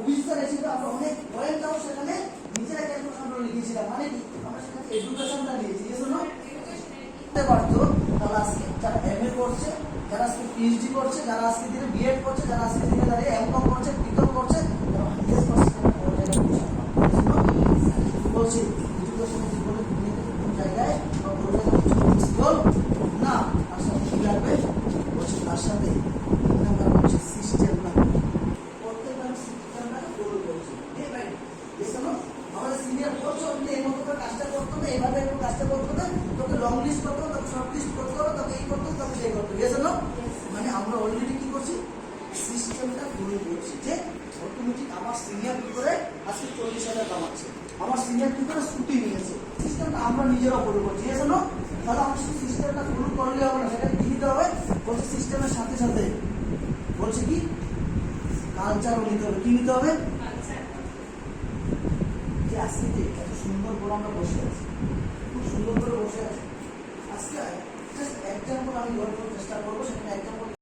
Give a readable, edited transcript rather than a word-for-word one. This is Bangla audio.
উইথ দ্য রেসিপি আমরা অনেক পয়েন্টটাও সেখানে নিজেরা ক্যালকুলেশন করে লিখেছিলাম, মানে কি আমরা সেখানে এডুকেশনটা নিয়েছি, এজন্য করতে পারতো। তাহলে আজকে যারা এমএ করছে, যারা আজকে পিএইচডি করছে, যারা আজকে দিনে বিএড করছে, যারা আজকে দিনে দাঁড়িয়ে এমকম করছে, বিকম করছে, তারা 100% বলছি এডুকেশনের জীবনে কোন জায়গায় না তার সাথে কি লাগবে বলছে, তার সাথে নাম্বার হচ্ছে সিস্টেম লাগবে। প্রত্যেকটা সিস্টেমটাকে ফলো করছে। এই ভাই এসনো আমাদের সিনিয়র বলছো আপনি এই মতো করে কাজটা করতে হবে, এইভাবে একটু কাজটা করতে হবে, তোকে লং লিস্ট করতে হবে, তোকে শর্ট লিস্ট করতে হবে, তোকে এই করতে হবে, তোকে সেই করতে হবে, এসনো মানে আমরা অলরেডি কি করছি সিস্টেমটা ফলো করছি। যে অটোমেটিক আমার সিনিয়র কি করে আজকে 40,000 কামাচ্ছে, আমার সিনিয়র কি করে স্কুটি নিয়েছে, সিস্টেমটা আমরা নিজেরা ফলো করছি, এসনো। তাহলে আমরা শুধু সিস্টেমটা ফলো করলে হবে না, সেটা কি নিতে হবে বলছে সিস্টেমের সাথে সাথে বলছে কি কালচারও নিতে হবে। কি নিতে হবে? যে আজকে যে এত সুন্দর করে আমরা বসে আছি, খুব সুন্দর করে বসে আছি, আজকে জাস্ট এক্সাম্পল আমি চেষ্টা করবো, সেখানে এক্সাম্পল